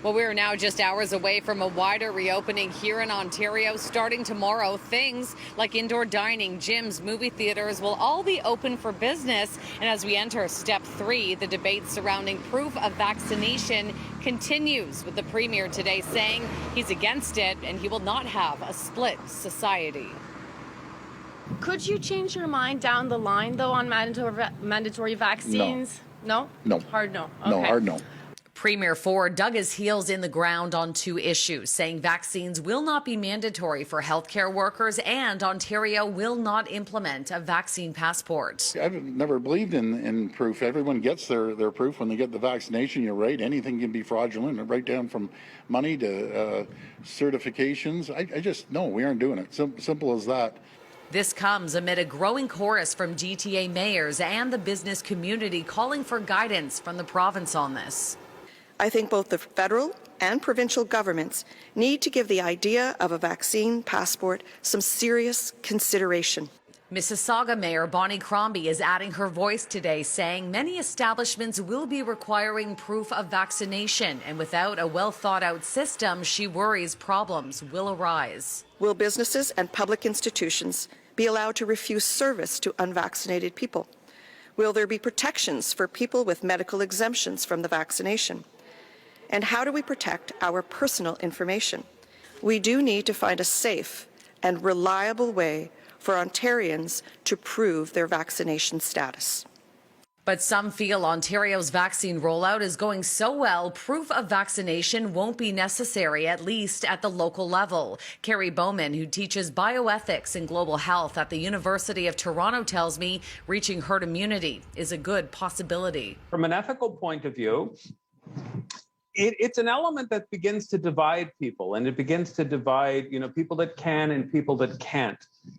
Well, we are now just hours away from a wider reopening here in Ontario. Starting tomorrow, things like indoor dining, gyms, movie theaters will all be open for business. And as we enter step 3, the debate surrounding proof of vaccination continues, with the Premier today saying he's against it and he will not have a split society. Could you change your mind down the line, though, on mandatory vaccines? No? No. Hard no. Okay. No, hard no. Premier Ford dug his heels in the ground on 2 issues, saying vaccines will not be mandatory for healthcare workers and Ontario will not implement a vaccine passport. I've never believed in proof. Everyone gets their proof when they get the vaccination. You're right. Anything can be fraudulent, right down from money to certifications. I just, no, we aren't doing it. Simple as that. This comes amid a growing chorus from GTA mayors and the business community calling for guidance from the province on this. I think both the federal and provincial governments need to give the idea of a vaccine passport some serious consideration. Mississauga Mayor Bonnie Crombie is adding her voice today, saying many establishments will be requiring proof of vaccination, and without a well-thought-out system, she worries problems will arise. Will businesses and public institutions be allowed to refuse service to unvaccinated people? Will there be protections for people with medical exemptions from the vaccination? And how do we protect our personal information? We do need to find a safe and reliable way for Ontarians to prove their vaccination status. But some feel Ontario's vaccine rollout is going so well, proof of vaccination won't be necessary, at least at the local level. Carrie Bowman, who teaches bioethics and global health at the University of Toronto, tells me reaching herd immunity is a good possibility. From an ethical point of view, it's an element that begins to divide people, and it begins to divide, people that can and people that can't.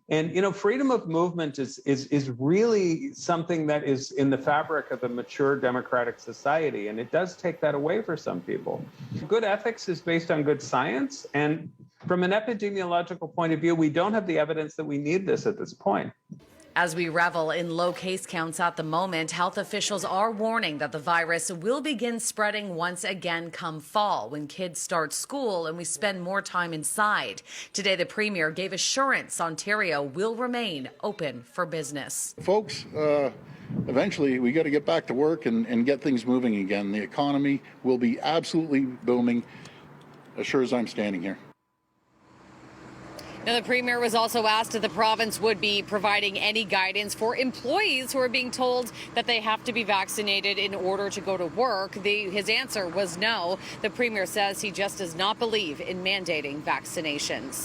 And, freedom of movement is really something that is in the fabric of a mature democratic society, and it does take that away for some people. Good ethics is based on good science, and from an epidemiological point of view, we don't have the evidence that we need this at this point. As we revel in low case counts at the moment, health officials are warning that the virus will begin spreading once again come fall, when kids start school and we spend more time inside. Today, the Premier gave assurance Ontario will remain open for business. Folks, eventually we got to get back to work and get things moving again. The economy will be absolutely booming as sure as I'm standing here. Now, the Premier was also asked if the province would be providing any guidance for employees who are being told that they have to be vaccinated in order to go to work. His answer was no. The Premier says he just does not believe in mandating vaccinations.